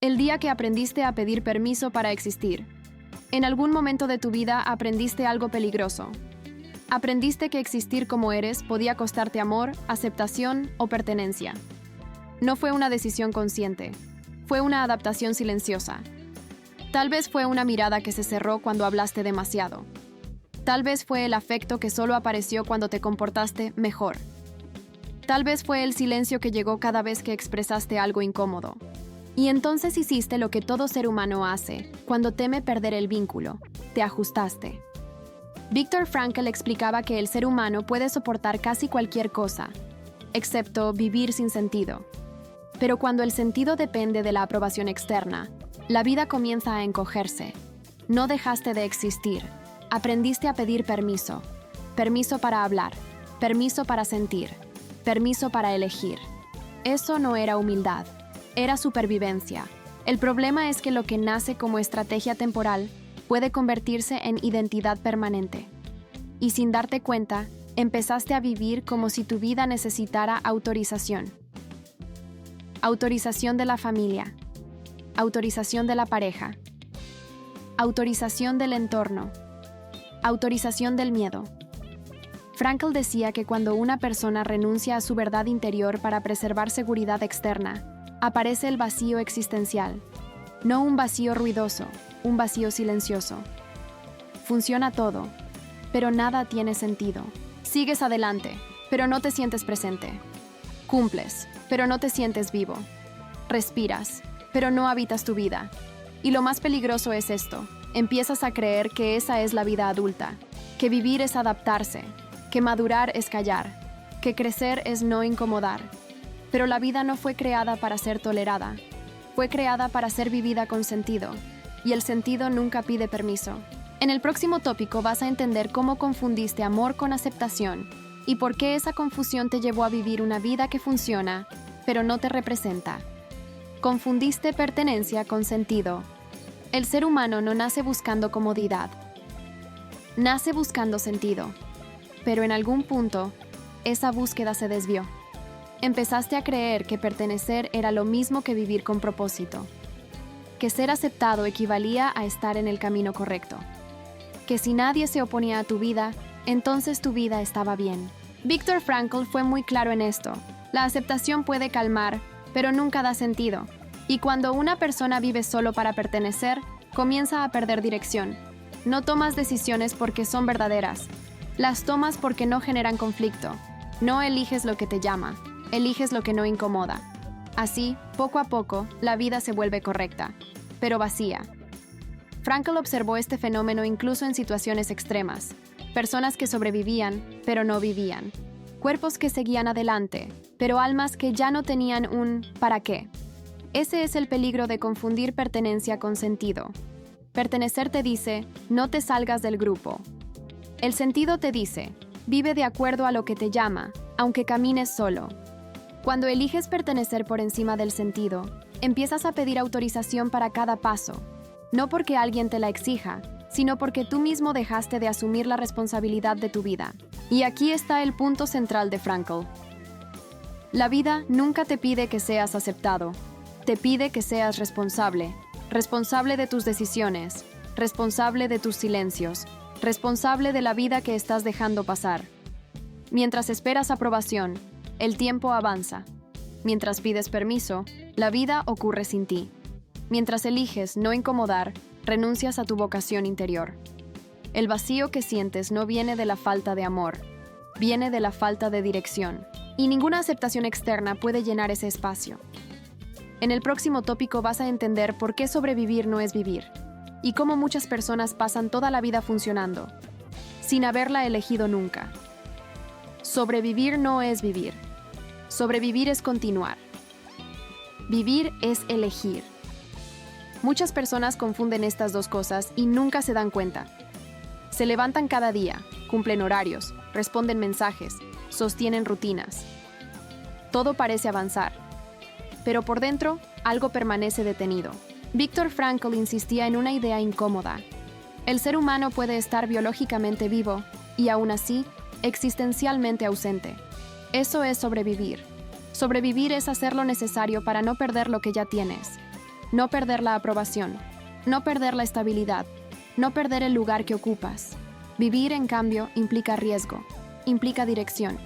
El día que aprendiste a pedir permiso para existir. En algún momento de tu vida aprendiste algo peligroso. Aprendiste que existir como eres podía costarte amor, aceptación o pertenencia. No fue una decisión consciente, fue una adaptación silenciosa. Tal vez fue una mirada que se cerró cuando hablaste demasiado. Tal vez fue el afecto que solo apareció cuando te comportaste mejor. Tal vez fue el silencio que llegó cada vez que expresaste algo incómodo. Y entonces hiciste lo que todo ser humano hace, cuando teme perder el vínculo. Te ajustaste. Viktor Frankl explicaba que el ser humano puede soportar casi cualquier cosa, excepto vivir sin sentido. Pero cuando el sentido depende de la aprobación externa, la vida comienza a encogerse. No dejaste de existir. Aprendiste a pedir permiso. Permiso para hablar. Permiso para sentir. Permiso para elegir. Eso no era humildad. Era supervivencia. El problema es que lo que nace como estrategia temporal puede convertirse en identidad permanente. Y sin darte cuenta, empezaste a vivir como si tu vida necesitara autorización. Autorización de la familia. Autorización de la pareja. Autorización del entorno. Autorización del miedo. Frankl decía que cuando una persona renuncia a su verdad interior para preservar seguridad externa, aparece el vacío existencial. No un vacío ruidoso, un vacío silencioso. Funciona todo, pero nada tiene sentido. Sigues adelante, pero no te sientes presente. Cumples, pero no te sientes vivo. Respiras, pero no habitas tu vida. Y lo más peligroso es esto. Empiezas a creer que esa es la vida adulta, que vivir es adaptarse, que madurar es callar, que crecer es no incomodar. Pero la vida no fue creada para ser tolerada. Fue creada para ser vivida con sentido. Y el sentido nunca pide permiso. En el próximo tópico vas a entender cómo confundiste amor con aceptación y por qué esa confusión te llevó a vivir una vida que funciona, pero no te representa. Confundiste pertenencia con sentido. El ser humano no nace buscando comodidad. Nace buscando sentido. Pero en algún punto, esa búsqueda se desvió. Empezaste a creer que pertenecer era lo mismo que vivir con propósito. Que ser aceptado equivalía a estar en el camino correcto. Que si nadie se oponía a tu vida, entonces tu vida estaba bien. Viktor Frankl fue muy claro en esto. La aceptación puede calmar, pero nunca da sentido. Y cuando una persona vive solo para pertenecer, comienza a perder dirección. No tomas decisiones porque son verdaderas. Las tomas porque no generan conflicto. No eliges lo que te llama. Eliges lo que no incomoda. Así, poco a poco, la vida se vuelve correcta, pero vacía. Frankl observó este fenómeno incluso en situaciones extremas. Personas que sobrevivían, pero no vivían. Cuerpos que seguían adelante, pero almas que ya no tenían un ¿para qué? Ese es el peligro de confundir pertenencia con sentido. Pertenecer te dice, no te salgas del grupo. El sentido te dice, vive de acuerdo a lo que te llama, aunque camines solo. Cuando eliges pertenecer por encima del sentido, empiezas a pedir autorización para cada paso, no porque alguien te la exija, sino porque tú mismo dejaste de asumir la responsabilidad de tu vida. Y aquí está el punto central de Frankl. La vida nunca te pide que seas aceptado, te pide que seas responsable, responsable de tus decisiones, responsable de tus silencios, responsable de la vida que estás dejando pasar. Mientras esperas aprobación, el tiempo avanza. Mientras pides permiso, la vida ocurre sin ti. Mientras eliges no incomodar, renuncias a tu vocación interior. El vacío que sientes no viene de la falta de amor, viene de la falta de dirección. Y ninguna aceptación externa puede llenar ese espacio. En el próximo tópico vas a entender por qué sobrevivir no es vivir, y cómo muchas personas pasan toda la vida funcionando, sin haberla elegido nunca. Sobrevivir no es vivir. Sobrevivir es continuar. Vivir es elegir. Muchas personas confunden estas dos cosas y nunca se dan cuenta. Se levantan cada día, cumplen horarios, responden mensajes, sostienen rutinas. Todo parece avanzar, pero por dentro algo permanece detenido. Viktor Frankl insistía en una idea incómoda. El ser humano puede estar biológicamente vivo y aún así existencialmente ausente. Eso es sobrevivir. Sobrevivir es hacer lo necesario para no perder lo que ya tienes. no perder la aprobación, no perder la estabilidad, no perder el lugar que ocupas. Vivir, en cambio, implica riesgo, implica dirección,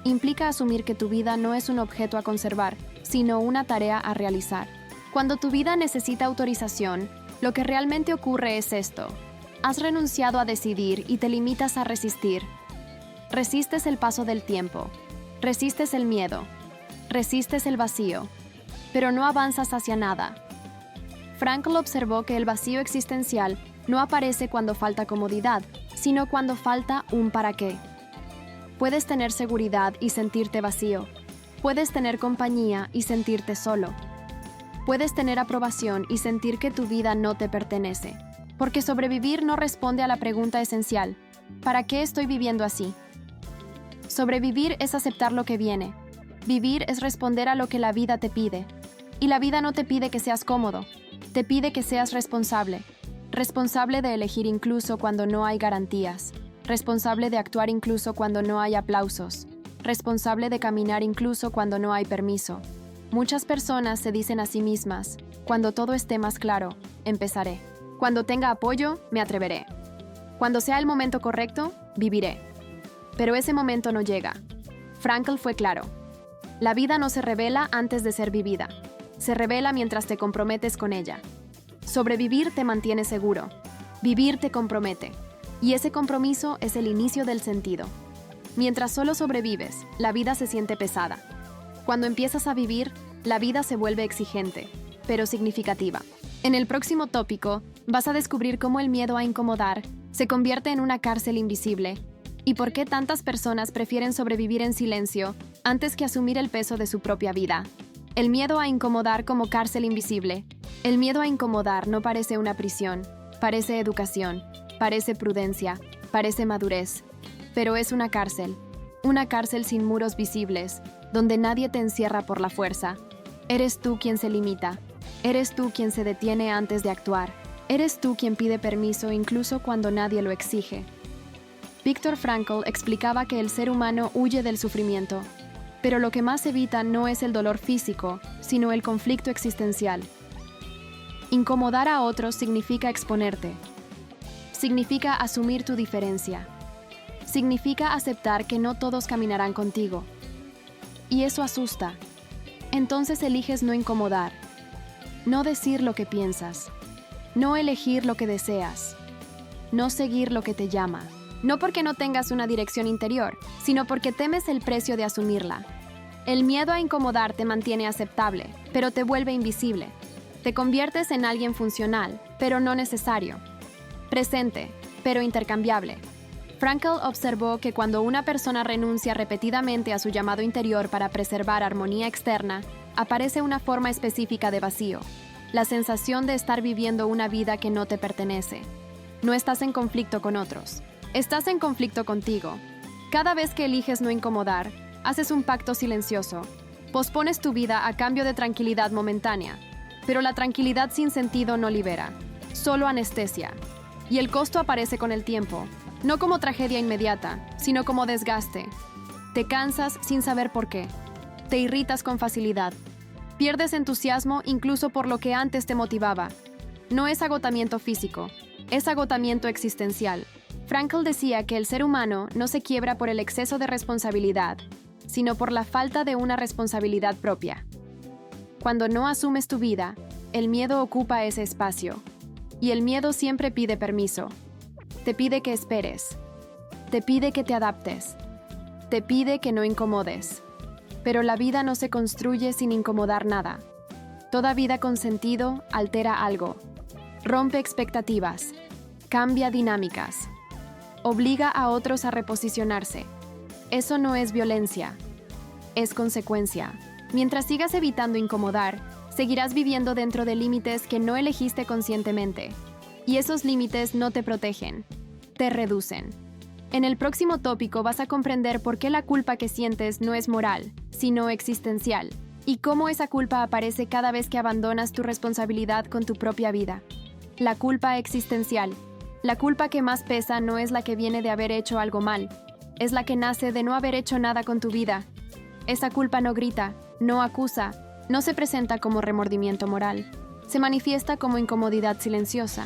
implica asumir que tu vida no es un objeto a conservar, sino una tarea a realizar. Cuando tu vida necesita autorización, lo que realmente ocurre es esto. Has renunciado a decidir y te limitas a resistir. Resistes el paso del tiempo, resistes el miedo, resistes el vacío, pero no avanzas hacia nada. Frankl observó que el vacío existencial no aparece cuando falta comodidad, sino cuando falta un para qué. Puedes tener seguridad y sentirte vacío. Puedes tener compañía y sentirte solo. Puedes tener aprobación y sentir que tu vida no te pertenece. Porque sobrevivir no responde a la pregunta esencial: ¿para qué estoy viviendo así? Sobrevivir es aceptar lo que viene. Vivir es responder a lo que la vida te pide. Y la vida no te pide que seas cómodo, te pide que seas responsable. Responsable de elegir incluso cuando no hay garantías. Responsable de actuar incluso cuando no hay aplausos. Responsable de caminar incluso cuando no hay permiso. Muchas personas se dicen a sí mismas: cuando todo esté más claro, empezaré. Cuando tenga apoyo, me atreveré. Cuando sea el momento correcto, viviré. Pero ese momento no llega. Frankl fue claro. La vida no se revela antes de ser vivida. Se revela mientras te comprometes con ella. Sobrevivir te mantiene seguro. Vivir te compromete. Y ese compromiso es el inicio del sentido. Mientras solo sobrevives, la vida se siente pesada. Cuando empiezas a vivir, la vida se vuelve exigente, pero significativa. En el próximo tópico, vas a descubrir cómo el miedo a incomodar se convierte en una cárcel invisible y por qué tantas personas prefieren sobrevivir en silencio antes que asumir el peso de su propia vida. El miedo a incomodar como cárcel invisible. El miedo a incomodar no parece una prisión, parece educación, parece prudencia, parece madurez, pero es una cárcel sin muros visibles, donde nadie te encierra por la fuerza. Eres tú quien se limita, eres tú quien se detiene antes de actuar, eres tú quien pide permiso incluso cuando nadie lo exige. Viktor Frankl explicaba que el ser humano huye del sufrimiento, pero lo que más evita no es el dolor físico, sino el conflicto existencial. Incomodar a otros significa exponerte. Significa asumir tu diferencia. Significa aceptar que no todos caminarán contigo. Y eso asusta. Entonces eliges no incomodar, no decir lo que piensas, no elegir lo que deseas, no seguir lo que te llama. No porque no tengas una dirección interior, sino porque temes el precio de asumirla. El miedo a incomodar te mantiene aceptable, pero te vuelve invisible. Te conviertes en alguien funcional, pero no necesario. Presente, pero intercambiable. Frankl observó que cuando una persona renuncia repetidamente a su llamado interior para preservar armonía externa, aparece una forma específica de vacío, la sensación de estar viviendo una vida que no te pertenece. No estás en conflicto con otros, estás en conflicto contigo. Cada vez que eliges no incomodar, haces un pacto silencioso. Pospones tu vida a cambio de tranquilidad momentánea, pero la tranquilidad sin sentido no libera, solo anestesia. Y el costo aparece con el tiempo. No como tragedia inmediata, sino como desgaste. Te cansas sin saber por qué. Te irritas con facilidad. Pierdes entusiasmo incluso por lo que antes te motivaba. No es agotamiento físico, es agotamiento existencial. Frankl decía que el ser humano no se quiebra por el exceso de responsabilidad, sino por la falta de una responsabilidad propia. Cuando no asumes tu vida, el miedo ocupa ese espacio. Y el miedo siempre pide permiso. Te pide que esperes, te pide que te adaptes, te pide que no incomodes. Pero la vida no se construye sin incomodar nada. Toda vida con sentido altera algo, rompe expectativas, cambia dinámicas, obliga a otros a reposicionarse. Eso no es violencia, es consecuencia. Mientras sigas evitando incomodar, seguirás viviendo dentro de límites que no elegiste conscientemente. Y esos límites no te protegen, te reducen. En el próximo tópico vas a comprender por qué la culpa que sientes no es moral, sino existencial, y cómo esa culpa aparece cada vez que abandonas tu responsabilidad con tu propia vida. La culpa existencial. La culpa que más pesa no es la que viene de haber hecho algo mal, es la que nace de no haber hecho nada con tu vida. Esa culpa no grita, no acusa, no se presenta como remordimiento moral. Se manifiesta como incomodidad silenciosa,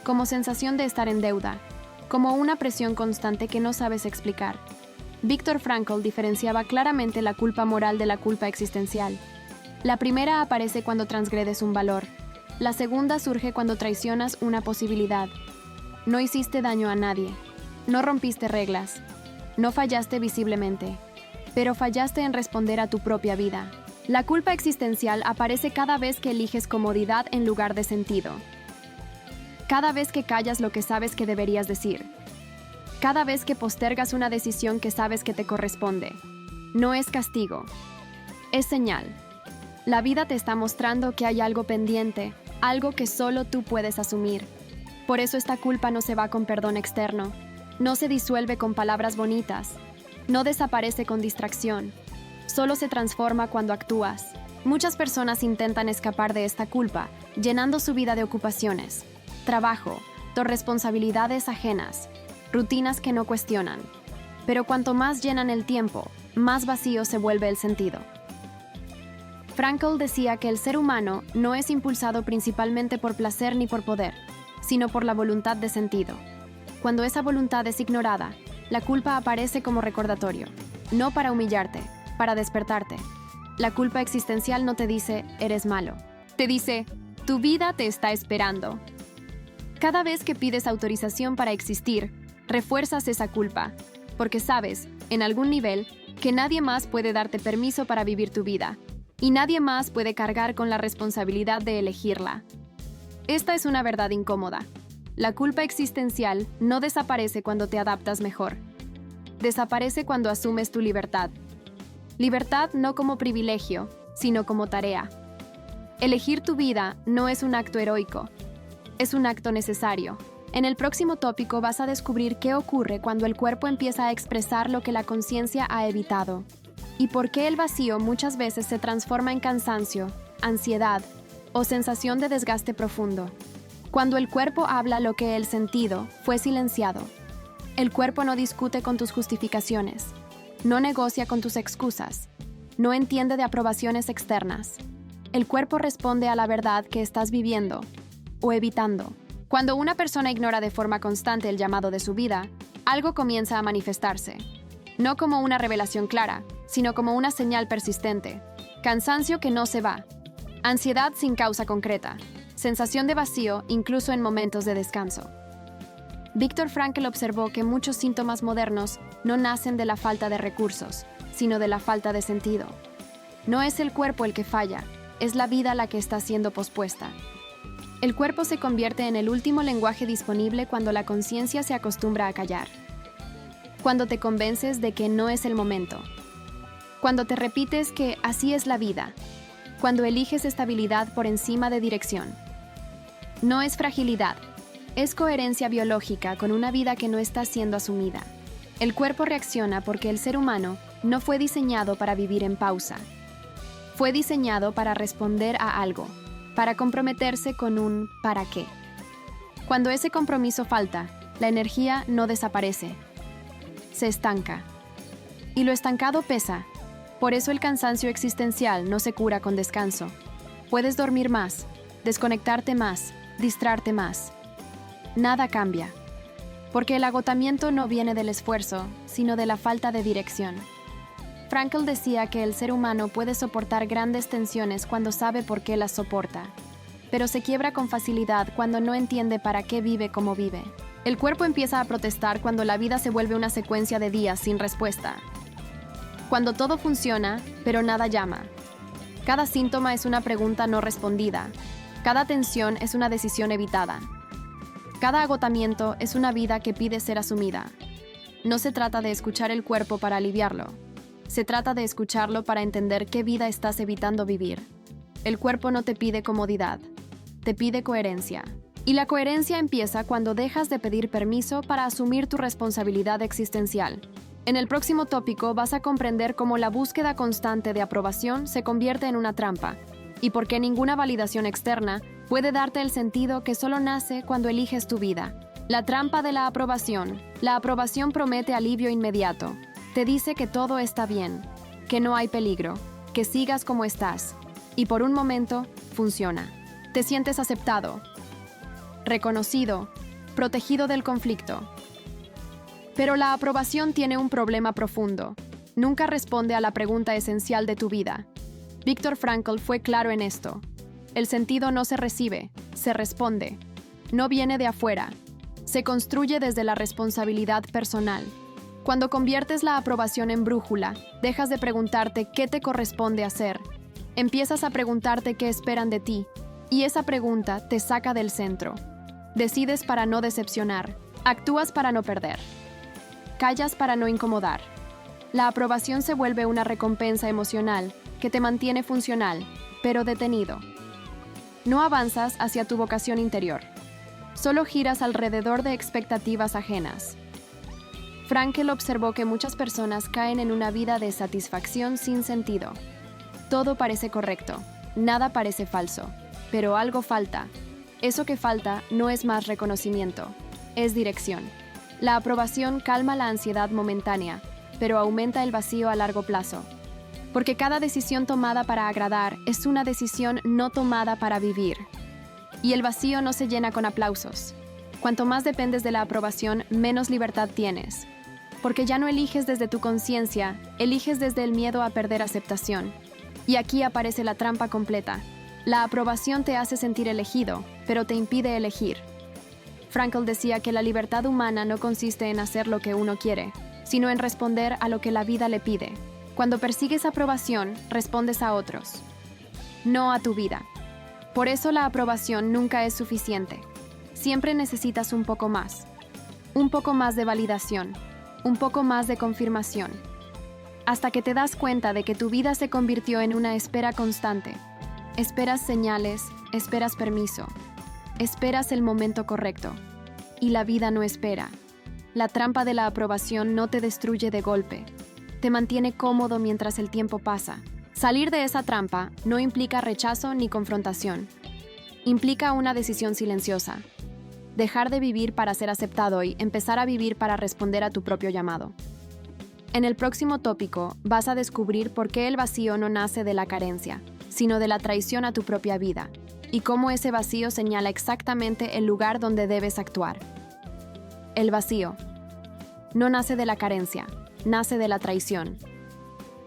como sensación de estar en deuda, como una presión constante que no sabes explicar. Viktor Frankl diferenciaba claramente la culpa moral de la culpa existencial. La primera aparece cuando transgredes un valor. La segunda surge cuando traicionas una posibilidad. No hiciste daño a nadie. No rompiste reglas. No fallaste visiblemente. Pero fallaste en responder a tu propia vida. La culpa existencial aparece cada vez que eliges comodidad en lugar de sentido. Cada vez que callas lo que sabes que deberías decir. Cada vez que postergas una decisión que sabes que te corresponde. No es castigo. Es señal. La vida te está mostrando que hay algo pendiente, algo que solo tú puedes asumir. Por eso esta culpa no se va con perdón externo. No se disuelve con palabras bonitas. No desaparece con distracción. Solo se transforma cuando actúas. Muchas personas intentan escapar de esta culpa, llenando su vida de ocupaciones, trabajo, responsabilidades ajenas, rutinas que no cuestionan. Pero cuanto más llenan el tiempo, más vacío se vuelve el sentido. Frankl decía que el ser humano no es impulsado principalmente por placer ni por poder, sino por la voluntad de sentido. Cuando esa voluntad es ignorada, la culpa aparece como recordatorio, no para humillarte, para despertarte. La culpa existencial no te dice, eres malo. Te dice, tu vida te está esperando. Cada vez que pides autorización para existir, refuerzas esa culpa, porque sabes, en algún nivel, que nadie más puede darte permiso para vivir tu vida, y nadie más puede cargar con la responsabilidad de elegirla. Esta es una verdad incómoda. La culpa existencial no desaparece cuando te adaptas mejor. Desaparece cuando asumes tu libertad. Libertad no como privilegio, sino como tarea. Elegir tu vida no es un acto heroico, es un acto necesario. En el próximo tópico vas a descubrir qué ocurre cuando el cuerpo empieza a expresar lo que la conciencia ha evitado, y por qué el vacío muchas veces se transforma en cansancio, ansiedad o sensación de desgaste profundo. Cuando el cuerpo habla lo que el sentido fue silenciado. El cuerpo no discute con tus justificaciones, no negocia con tus excusas, no entiende de aprobaciones externas. El cuerpo responde a la verdad que estás viviendo o evitando. Cuando una persona ignora de forma constante el llamado de su vida, algo comienza a manifestarse. No como una revelación clara, sino como una señal persistente. Cansancio que no se va. Ansiedad sin causa concreta. Sensación de vacío incluso en momentos de descanso. Viktor Frankl observó que muchos síntomas modernos no nacen de la falta de recursos, sino de la falta de sentido. No es el cuerpo el que falla, es la vida la que está siendo pospuesta. El cuerpo se convierte en el último lenguaje disponible cuando la conciencia se acostumbra a callar. Cuando te convences de que no es el momento. Cuando te repites que así es la vida. Cuando eliges estabilidad por encima de dirección. No es fragilidad. Es coherencia biológica con una vida que no está siendo asumida. El cuerpo reacciona porque el ser humano no fue diseñado para vivir en pausa. Fue diseñado para responder a algo, para comprometerse con un ¿para qué? Cuando ese compromiso falta, la energía no desaparece. Se estanca. Y lo estancado pesa. Por eso el cansancio existencial no se cura con descanso. Puedes dormir más, desconectarte más, distraerte más. Nada cambia, porque el agotamiento no viene del esfuerzo, sino de la falta de dirección. Frankl decía que el ser humano puede soportar grandes tensiones cuando sabe por qué las soporta, pero se quiebra con facilidad cuando no entiende para qué vive como vive. El cuerpo empieza a protestar cuando la vida se vuelve una secuencia de días sin respuesta. Cuando todo funciona, pero nada llama. Cada síntoma es una pregunta no respondida. Cada tensión es una decisión evitada. Cada agotamiento es una vida que pide ser asumida. No se trata de escuchar el cuerpo para aliviarlo. Se trata de escucharlo para entender qué vida estás evitando vivir. El cuerpo no te pide comodidad, te pide coherencia. Y la coherencia empieza cuando dejas de pedir permiso para asumir tu responsabilidad existencial. En el próximo tópico vas a comprender cómo la búsqueda constante de aprobación se convierte en una trampa y por qué ninguna validación externa puede darte el sentido que solo nace cuando eliges tu vida. La trampa de la aprobación. La aprobación promete alivio inmediato. Te dice que todo está bien, que no hay peligro, que sigas como estás. Y por un momento, funciona. Te sientes aceptado, reconocido, protegido del conflicto. Pero la aprobación tiene un problema profundo. Nunca responde a la pregunta esencial de tu vida. Viktor Frankl fue claro en esto. El sentido no se recibe, se responde. No viene de afuera. Se construye desde la responsabilidad personal. Cuando conviertes la aprobación en brújula, dejas de preguntarte qué te corresponde hacer. Empiezas a preguntarte qué esperan de ti, y esa pregunta te saca del centro. Decides para no decepcionar, actúas para no perder. Callas para no incomodar. La aprobación se vuelve una recompensa emocional que te mantiene funcional, pero detenido. No avanzas hacia tu vocación interior. Solo giras alrededor de expectativas ajenas. Frankl observó que muchas personas caen en una vida de satisfacción sin sentido. Todo parece correcto, nada parece falso, pero algo falta. Eso que falta no es más reconocimiento, es dirección. La aprobación calma la ansiedad momentánea, pero aumenta el vacío a largo plazo. Porque cada decisión tomada para agradar es una decisión no tomada para vivir. Y el vacío no se llena con aplausos. Cuanto más dependes de la aprobación, menos libertad tienes. Porque ya no eliges desde tu conciencia, eliges desde el miedo a perder aceptación. Y aquí aparece la trampa completa. La aprobación te hace sentir elegido, pero te impide elegir. Frankl decía que la libertad humana no consiste en hacer lo que uno quiere, sino en responder a lo que la vida le pide. Cuando persigues aprobación, respondes a otros, no a tu vida. Por eso la aprobación nunca es suficiente. Siempre necesitas un poco más de validación, un poco más de confirmación, hasta que te das cuenta de que tu vida se convirtió en una espera constante. Esperas señales, esperas permiso, esperas el momento correcto, y la vida no espera. La trampa de la aprobación no te destruye de golpe, te mantiene cómodo mientras el tiempo pasa. Salir de esa trampa no implica rechazo ni confrontación. Implica una decisión silenciosa. Dejar de vivir para ser aceptado y empezar a vivir para responder a tu propio llamado. En el próximo tópico vas a descubrir por qué el vacío no nace de la carencia, sino de la traición a tu propia vida, y cómo ese vacío señala exactamente el lugar donde debes actuar. El vacío no nace de la carencia, nace de la traición.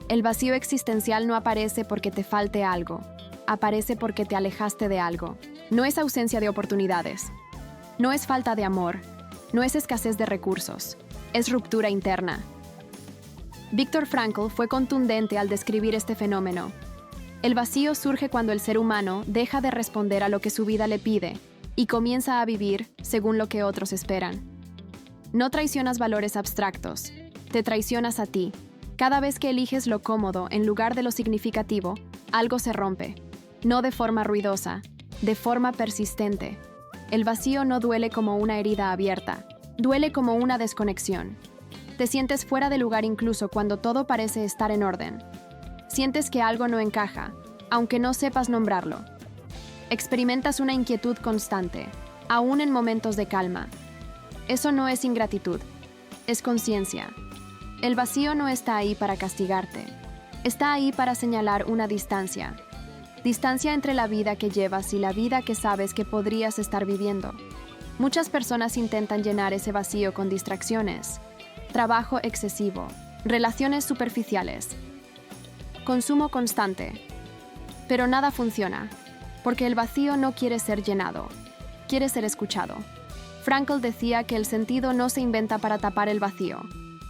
El vacío existencial no aparece porque te falte algo, aparece porque te alejaste de algo. No es ausencia de oportunidades, no es falta de amor, no es escasez de recursos, es ruptura interna. Viktor Frankl fue contundente al describir este fenómeno. El vacío surge cuando el ser humano deja de responder a lo que su vida le pide y comienza a vivir según lo que otros esperan. No traicionas valores abstractos, te traicionas a ti. Cada vez que eliges lo cómodo en lugar de lo significativo, algo se rompe. No de forma ruidosa, de forma persistente. El vacío no duele como una herida abierta, duele como una desconexión. Te sientes fuera de lugar incluso cuando todo parece estar en orden. Sientes que algo no encaja, aunque no sepas nombrarlo. Experimentas una inquietud constante, aún en momentos de calma. Eso no es ingratitud, es conciencia. El vacío no está ahí para castigarte, está ahí para señalar una distancia. Distancia entre la vida que llevas y la vida que sabes que podrías estar viviendo. Muchas personas intentan llenar ese vacío con distracciones, trabajo excesivo, relaciones superficiales, consumo constante. Pero nada funciona, porque el vacío no quiere ser llenado, quiere ser escuchado. Frankl decía que el sentido no se inventa para tapar el vacío,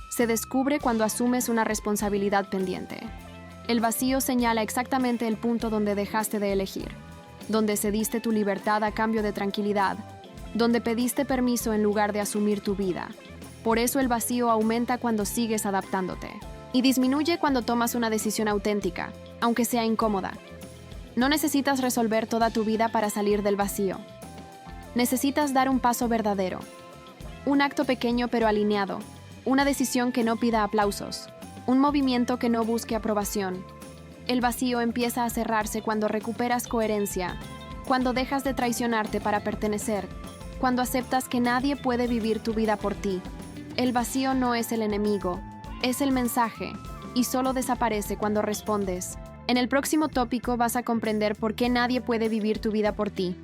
se descubre cuando asumes una responsabilidad pendiente. El vacío señala exactamente el punto donde dejaste de elegir, donde cediste tu libertad a cambio de tranquilidad, donde pediste permiso en lugar de asumir tu vida. Por eso el vacío aumenta cuando sigues adaptándote, y disminuye cuando tomas una decisión auténtica, aunque sea incómoda. No necesitas resolver toda tu vida para salir del vacío. Necesitas dar un paso verdadero, un acto pequeño pero alineado, una decisión que no pida aplausos, un movimiento que no busque aprobación. El vacío empieza a cerrarse cuando recuperas coherencia, cuando dejas de traicionarte para pertenecer, cuando aceptas que nadie puede vivir tu vida por ti. El vacío no es el enemigo, es el mensaje, y solo desaparece cuando respondes, En el próximo tópico vas a comprender por qué nadie puede vivir tu vida por ti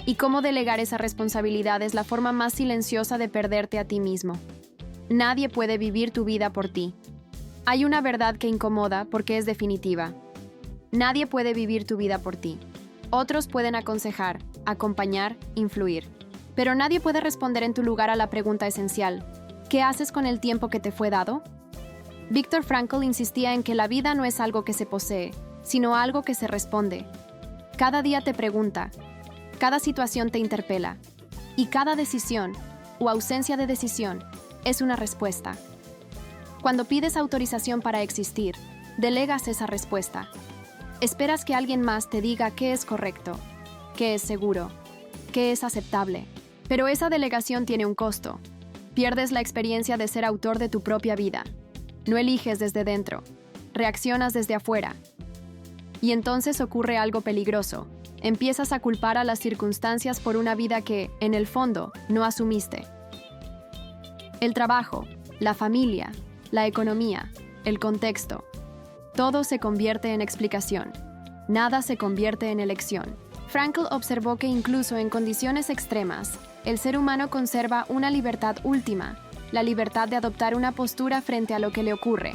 y cómo delegar esa responsabilidad es la forma más silenciosa de perderte a ti mismo. Nadie puede vivir tu vida por ti. Hay una verdad que incomoda porque es definitiva. Nadie puede vivir tu vida por ti. Otros pueden aconsejar, acompañar, influir. Pero nadie puede responder en tu lugar a la pregunta esencial: ¿qué haces con el tiempo que te fue dado? Viktor Frankl insistía en que la vida no es algo que se posee, sino algo que se responde. Cada día te pregunta, cada situación te interpela, y cada decisión, o ausencia de decisión, es una respuesta. Cuando pides autorización para existir, delegas esa respuesta. Esperas que alguien más te diga qué es correcto, qué es seguro, qué es aceptable. Pero esa delegación tiene un costo. Pierdes la experiencia de ser autor de tu propia vida. No eliges desde dentro, reaccionas desde afuera. Y entonces ocurre algo peligroso. Empiezas a culpar a las circunstancias por una vida que, en el fondo, no asumiste. El trabajo, la familia, la economía, el contexto. Todo se convierte en explicación. Nada se convierte en elección. Frankl observó que incluso en condiciones extremas, el ser humano conserva una libertad última, la libertad de adoptar una postura frente a lo que le ocurre.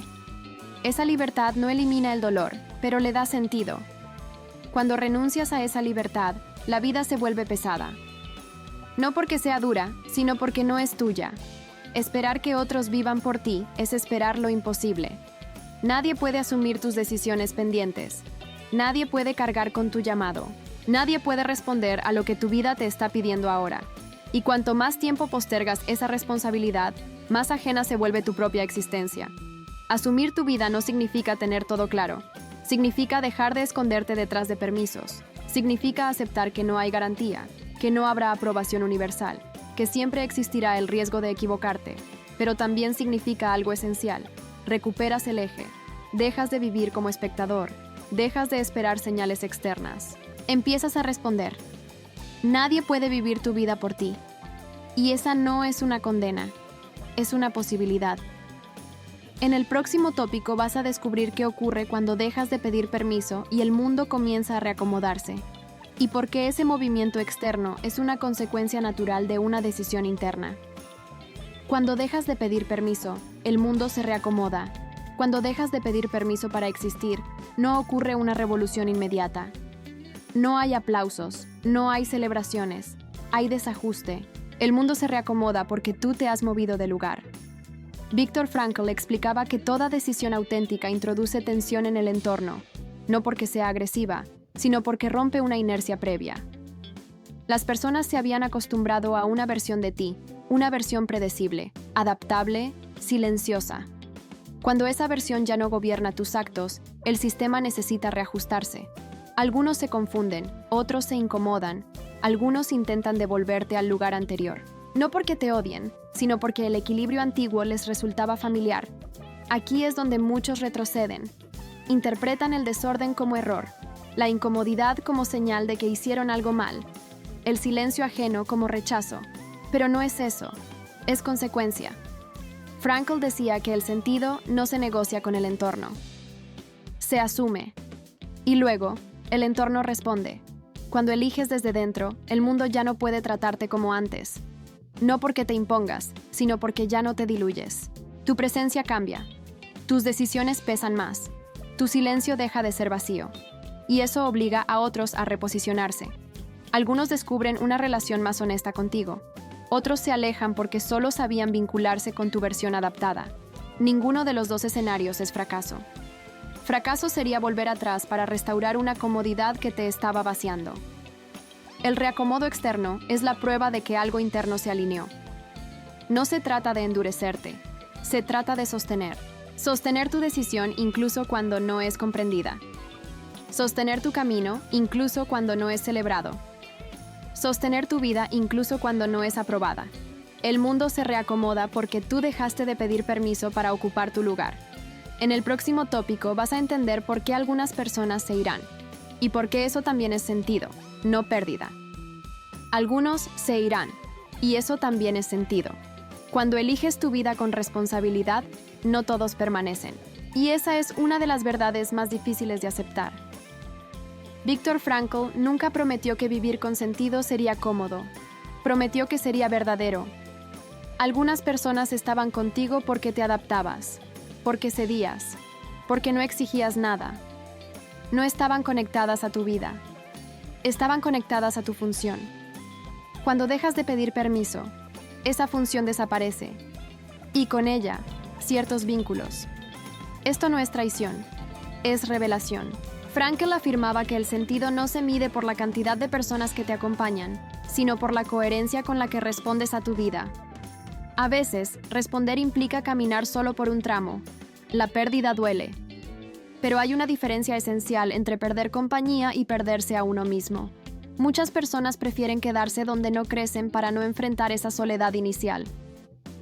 Esa libertad no elimina el dolor, pero le da sentido. Cuando renuncias a esa libertad, la vida se vuelve pesada. No porque sea dura, sino porque no es tuya. Esperar que otros vivan por ti es esperar lo imposible. Nadie puede asumir tus decisiones pendientes. Nadie puede cargar con tu llamado. Nadie puede responder a lo que tu vida te está pidiendo ahora. Y cuanto más tiempo postergas esa responsabilidad, más ajena se vuelve tu propia existencia. Asumir tu vida no significa tener todo claro. Significa dejar de esconderte detrás de permisos. Significa aceptar que no hay garantía, que no habrá aprobación universal, que siempre existirá el riesgo de equivocarte. Pero también significa algo esencial. Recuperas el eje. Dejas de vivir como espectador. Dejas de esperar señales externas. Empiezas a responder. Nadie puede vivir tu vida por ti. Y esa no es una condena, es una posibilidad. En el próximo tópico vas a descubrir qué ocurre cuando dejas de pedir permiso y el mundo comienza a reacomodarse. Y por qué ese movimiento externo es una consecuencia natural de una decisión interna. Cuando dejas de pedir permiso, el mundo se reacomoda. Cuando dejas de pedir permiso para existir, no ocurre una revolución inmediata. No hay aplausos, no hay celebraciones, hay desajuste. El mundo se reacomoda porque tú te has movido de lugar. Viktor Frankl explicaba que toda decisión auténtica introduce tensión en el entorno, no porque sea agresiva, sino porque rompe una inercia previa. Las personas se habían acostumbrado a una versión de ti, una versión predecible, adaptable, silenciosa. Cuando esa versión ya no gobierna tus actos, el sistema necesita reajustarse. Algunos se confunden, otros se incomodan, algunos intentan devolverte al lugar anterior. No porque te odien, sino porque el equilibrio antiguo les resultaba familiar. Aquí es donde muchos retroceden. Interpretan el desorden como error, la incomodidad como señal de que hicieron algo mal, el silencio ajeno como rechazo. Pero no es eso, es consecuencia. Frankl decía que el sentido no se negocia con el entorno. Se asume. Y luego, el entorno responde. Cuando eliges desde dentro, el mundo ya no puede tratarte como antes. No porque te impongas, sino porque ya no te diluyes. Tu presencia cambia. Tus decisiones pesan más. Tu silencio deja de ser vacío. Y eso obliga a otros a reposicionarse. Algunos descubren una relación más honesta contigo. Otros se alejan porque solo sabían vincularse con tu versión adaptada. Ninguno de los dos escenarios es fracaso. Fracaso sería volver atrás para restaurar una comodidad que te estaba vaciando. El reacomodo externo es la prueba de que algo interno se alineó. No se trata de endurecerte, se trata de sostener. Sostener tu decisión incluso cuando no es comprendida. Sostener tu camino incluso cuando no es celebrado. Sostener tu vida incluso cuando no es aprobada. El mundo se reacomoda porque tú dejaste de pedir permiso para ocupar tu lugar. En el próximo tópico vas a entender por qué algunas personas se irán y por qué eso también es sentido, no pérdida. Algunos se irán y eso también es sentido. Cuando eliges tu vida con responsabilidad, no todos permanecen. Y esa es una de las verdades más difíciles de aceptar. Viktor Frankl nunca prometió que vivir con sentido sería cómodo. Prometió que sería verdadero. Algunas personas estaban contigo porque te adaptabas, porque cedías, porque no exigías nada. No estaban conectadas a tu vida. Estaban conectadas a tu función. Cuando dejas de pedir permiso, esa función desaparece. Y con ella, ciertos vínculos. Esto no es traición, es revelación. Frankl afirmaba que el sentido no se mide por la cantidad de personas que te acompañan, sino por la coherencia con la que respondes a tu vida. A veces, responder implica caminar solo por un tramo. La pérdida duele. Pero hay una diferencia esencial entre perder compañía y perderse a uno mismo. Muchas personas prefieren quedarse donde no crecen para no enfrentar esa soledad inicial.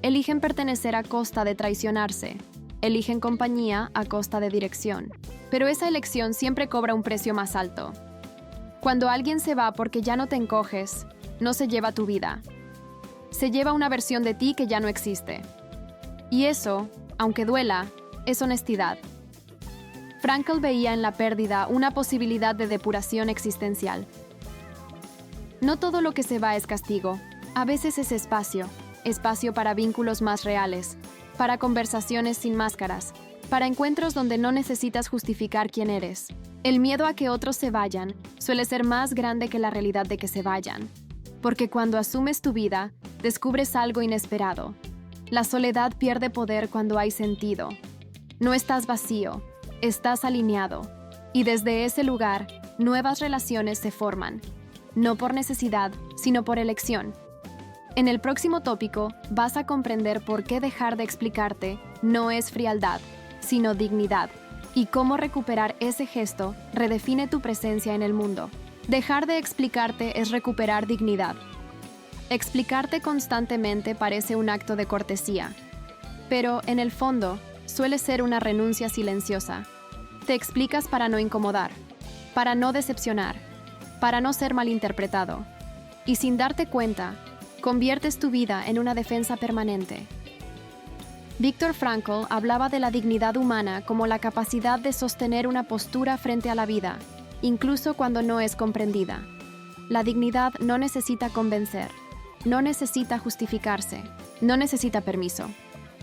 Eligen pertenecer a costa de traicionarse. Eligen compañía a costa de dirección. Pero esa elección siempre cobra un precio más alto. Cuando alguien se va porque ya no te encoges, no se lleva tu vida. Se lleva una versión de ti que ya no existe. Y eso, aunque duela, es honestidad. Frankl veía en la pérdida una posibilidad de depuración existencial. No todo lo que se va es castigo. A veces es espacio para vínculos más reales, para conversaciones sin máscaras, para encuentros donde no necesitas justificar quién eres. El miedo a que otros se vayan suele ser más grande que la realidad de que se vayan. Porque cuando asumes tu vida, descubres algo inesperado. La soledad pierde poder cuando hay sentido. No estás vacío, estás alineado. Y desde ese lugar, nuevas relaciones se forman. No por necesidad, sino por elección. En el próximo tópico, vas a comprender por qué dejar de explicarte no es frialdad, sino dignidad, y cómo recuperar ese gesto redefine tu presencia en el mundo. Dejar de explicarte es recuperar dignidad. Explicarte constantemente parece un acto de cortesía, pero en el fondo suele ser una renuncia silenciosa. Te explicas para no incomodar, para no decepcionar, para no ser malinterpretado. Y sin darte cuenta, conviertes tu vida en una defensa permanente. Viktor Frankl hablaba de la dignidad humana como la capacidad de sostener una postura frente a la vida, incluso cuando no es comprendida. La dignidad no necesita convencer, no necesita justificarse, no necesita permiso.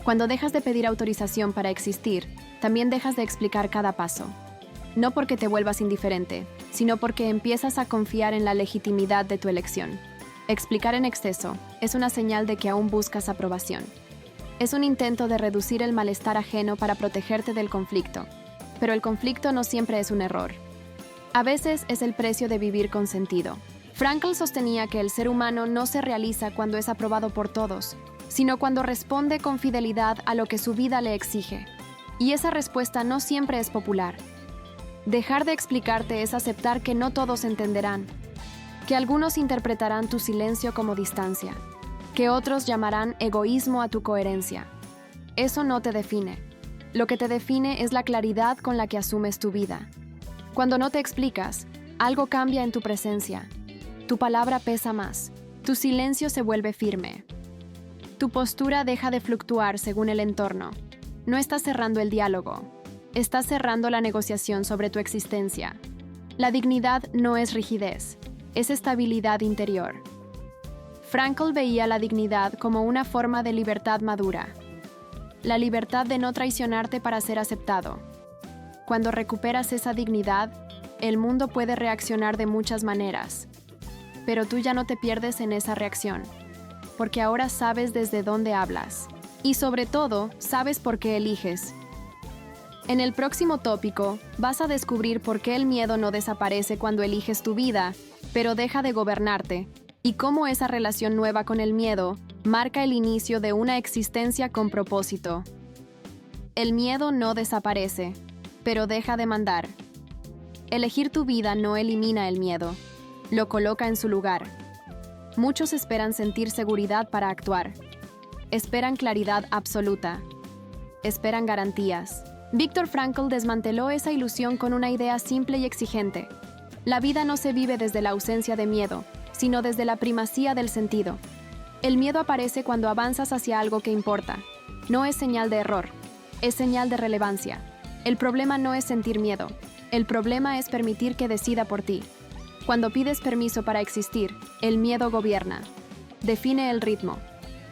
Cuando dejas de pedir autorización para existir, también dejas de explicar cada paso. No porque te vuelvas indiferente, sino porque empiezas a confiar en la legitimidad de tu elección. Explicar en exceso es una señal de que aún buscas aprobación. Es un intento de reducir el malestar ajeno para protegerte del conflicto, pero el conflicto no siempre es un error. A veces es el precio de vivir con sentido. Frankl sostenía que el ser humano no se realiza cuando es aprobado por todos, sino cuando responde con fidelidad a lo que su vida le exige. Y esa respuesta no siempre es popular. Dejar de explicarte es aceptar que no todos entenderán, que algunos interpretarán tu silencio como distancia, que otros llamarán egoísmo a tu coherencia. Eso no te define. Lo que te define es la claridad con la que asumes tu vida. Cuando no te explicas, algo cambia en tu presencia. Tu palabra pesa más. Tu silencio se vuelve firme. Tu postura deja de fluctuar según el entorno. No estás cerrando el diálogo. Estás cerrando la negociación sobre tu existencia. La dignidad no es rigidez. Es estabilidad interior. Frankl veía la dignidad como una forma de libertad madura. La libertad de no traicionarte para ser aceptado. Cuando recuperas esa dignidad, el mundo puede reaccionar de muchas maneras. Pero tú ya no te pierdes en esa reacción, porque ahora sabes desde dónde hablas. Y sobre todo, sabes por qué eliges. En el próximo tópico, vas a descubrir por qué el miedo no desaparece cuando eliges tu vida, pero deja de gobernarte, y cómo esa relación nueva con el miedo marca el inicio de una existencia con propósito. El miedo no desaparece, pero deja de mandar. Elegir tu vida no elimina el miedo, lo coloca en su lugar. Muchos esperan sentir seguridad para actuar. Esperan claridad absoluta. Esperan garantías. Viktor Frankl desmanteló esa ilusión con una idea simple y exigente. La vida no se vive desde la ausencia de miedo, sino desde la primacía del sentido. El miedo aparece cuando avanzas hacia algo que importa. No es señal de error, es señal de relevancia. El problema no es sentir miedo. El problema es permitir que decida por ti. Cuando pides permiso para existir, el miedo gobierna. Define el ritmo.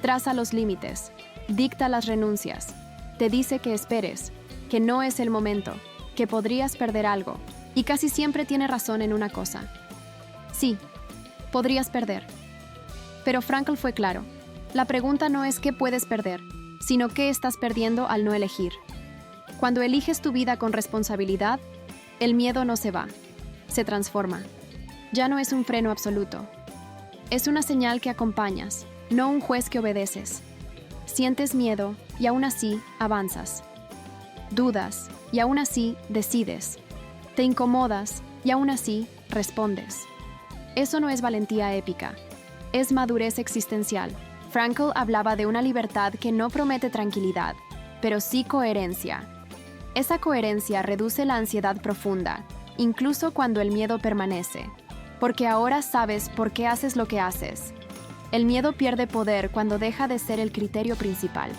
Traza los límites. Dicta las renuncias. Te dice que esperes, que no es el momento, que podrías perder algo. Y casi siempre tiene razón en una cosa. Sí, podrías perder. Pero Frankl fue claro. La pregunta no es qué puedes perder, sino qué estás perdiendo al no elegir. Cuando eliges tu vida con responsabilidad, el miedo no se va, se transforma. Ya no es un freno absoluto. Es una señal que acompañas, no un juez que obedeces. Sientes miedo y aún así avanzas. Dudas y aún así decides. Te incomodas y aún así respondes. Eso no es valentía épica, es madurez existencial. Frankl hablaba de una libertad que no promete tranquilidad, pero sí coherencia. Esa coherencia reduce la ansiedad profunda, incluso cuando el miedo permanece, porque ahora sabes por qué haces lo que haces. El miedo pierde poder cuando deja de ser el criterio principal,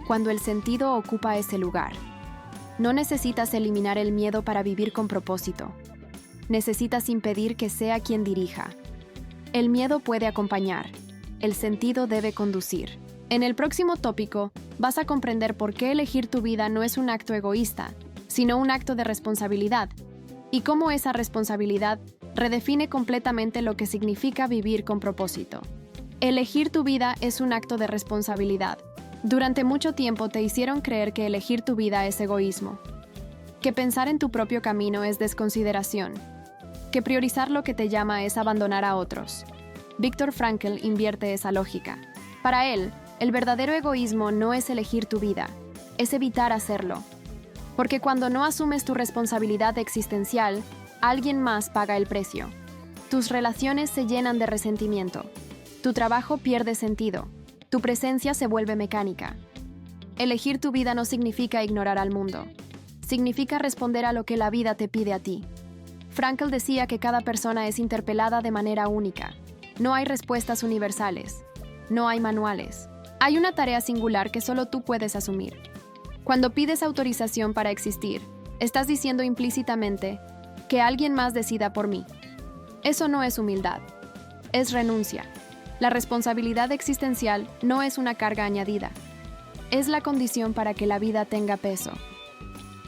cuando el sentido ocupa ese lugar. No necesitas eliminar el miedo para vivir con propósito. Necesitas impedir que sea quien dirija. El miedo puede acompañar, el sentido debe conducir. En el próximo tópico, vas a comprender por qué elegir tu vida no es un acto egoísta, sino un acto de responsabilidad, y cómo esa responsabilidad redefine completamente lo que significa vivir con propósito. Elegir tu vida es un acto de responsabilidad. Durante mucho tiempo te hicieron creer que elegir tu vida es egoísmo, que pensar en tu propio camino es desconsideración, que priorizar lo que te llama es abandonar a otros. Viktor Frankl invierte esa lógica. Para él, el verdadero egoísmo no es elegir tu vida, es evitar hacerlo. Porque cuando no asumes tu responsabilidad existencial, alguien más paga el precio. Tus relaciones se llenan de resentimiento. Tu trabajo pierde sentido. Tu presencia se vuelve mecánica. Elegir tu vida no significa ignorar al mundo. Significa responder a lo que la vida te pide a ti. Frankl decía que cada persona es interpelada de manera única. No hay respuestas universales. No hay manuales. Hay una tarea singular que solo tú puedes asumir. Cuando pides autorización para existir, estás diciendo implícitamente que alguien más decida por mí. Eso no es humildad, es renuncia. La responsabilidad existencial no es una carga añadida. Es la condición para que la vida tenga peso.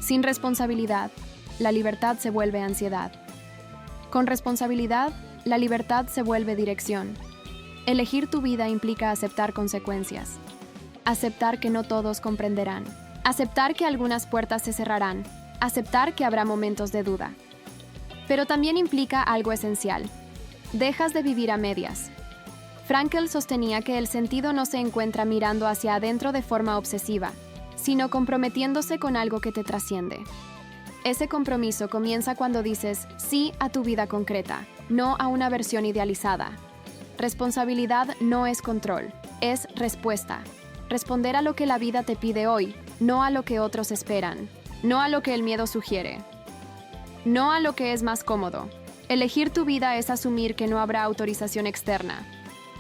Sin responsabilidad, la libertad se vuelve ansiedad. Con responsabilidad, la libertad se vuelve dirección. Elegir tu vida implica aceptar consecuencias. Aceptar que no todos comprenderán. Aceptar que algunas puertas se cerrarán. Aceptar que habrá momentos de duda. Pero también implica algo esencial. Dejas de vivir a medias. Frankl sostenía que el sentido no se encuentra mirando hacia adentro de forma obsesiva, sino comprometiéndose con algo que te trasciende. Ese compromiso comienza cuando dices sí a tu vida concreta, no a una versión idealizada. Responsabilidad no es control, es respuesta. Responder a lo que la vida te pide hoy, no a lo que otros esperan, no a lo que el miedo sugiere, no a lo que es más cómodo. Elegir tu vida es asumir que no habrá autorización externa,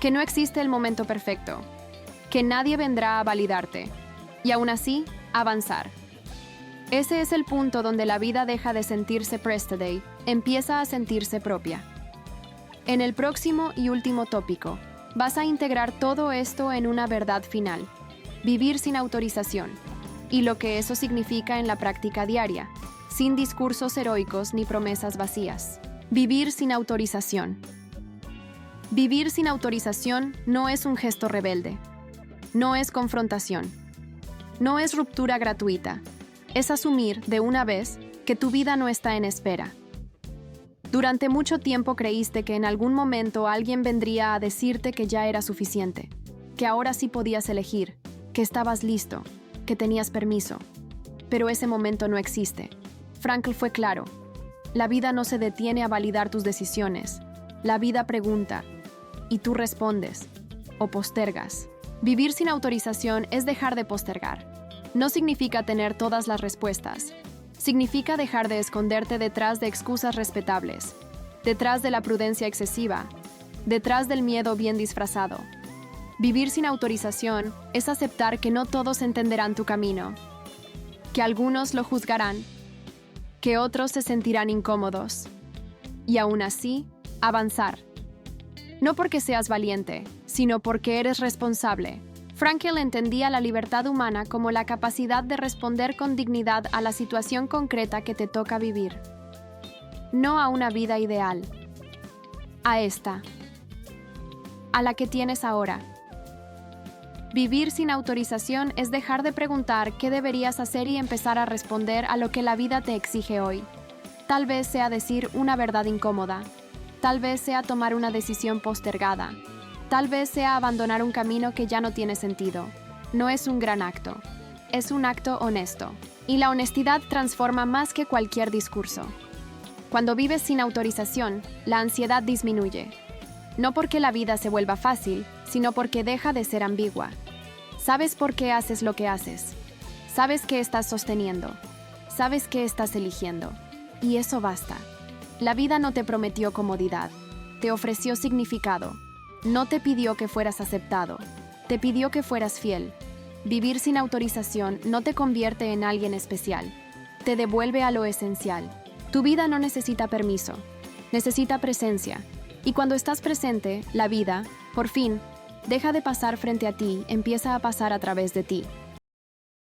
que no existe el momento perfecto, que nadie vendrá a validarte, y aún así, avanzar. Ese es el punto donde la vida deja de sentirse yesterday, empieza a sentirse propia. En el próximo y último tópico, vas a integrar todo esto en una verdad final, vivir sin autorización, y lo que eso significa en la práctica diaria, sin discursos heroicos ni promesas vacías. Vivir sin autorización. Vivir sin autorización no es un gesto rebelde, no es confrontación, no es ruptura gratuita, es asumir de una vez que tu vida no está en espera. Durante mucho tiempo creíste que en algún momento alguien vendría a decirte que ya era suficiente, que ahora sí podías elegir, que estabas listo, que tenías permiso. Pero ese momento no existe. Frankl fue claro. La vida no se detiene a validar tus decisiones. La vida pregunta, y tú respondes, o postergas. Vivir sin autorización es dejar de postergar. No significa tener todas las respuestas. Significa dejar de esconderte detrás de excusas respetables, detrás de la prudencia excesiva, detrás del miedo bien disfrazado. Vivir sin autorización es aceptar que no todos entenderán tu camino, que algunos lo juzgarán, que otros se sentirán incómodos. Y aún así, avanzar. No porque seas valiente, sino porque eres responsable. Frankl entendía la libertad humana como la capacidad de responder con dignidad a la situación concreta que te toca vivir. No a una vida ideal. A esta. A la que tienes ahora. Vivir sin autorización es dejar de preguntar qué deberías hacer y empezar a responder a lo que la vida te exige hoy. Tal vez sea decir una verdad incómoda. Tal vez sea tomar una decisión postergada. Tal vez sea abandonar un camino que ya no tiene sentido. No es un gran acto. Es un acto honesto. Y la honestidad transforma más que cualquier discurso. Cuando vives sin autorización, la ansiedad disminuye. No porque la vida se vuelva fácil, sino porque deja de ser ambigua. Sabes por qué haces lo que haces. Sabes qué estás sosteniendo. Sabes qué estás eligiendo. Y eso basta. La vida no te prometió comodidad. Te ofreció significado. No te pidió que fueras aceptado. Te pidió que fueras fiel. Vivir sin autorización no te convierte en alguien especial. Te devuelve a lo esencial. Tu vida no necesita permiso. Necesita presencia. Y cuando estás presente, la vida, por fin, deja de pasar frente a ti, empieza a pasar a través de ti.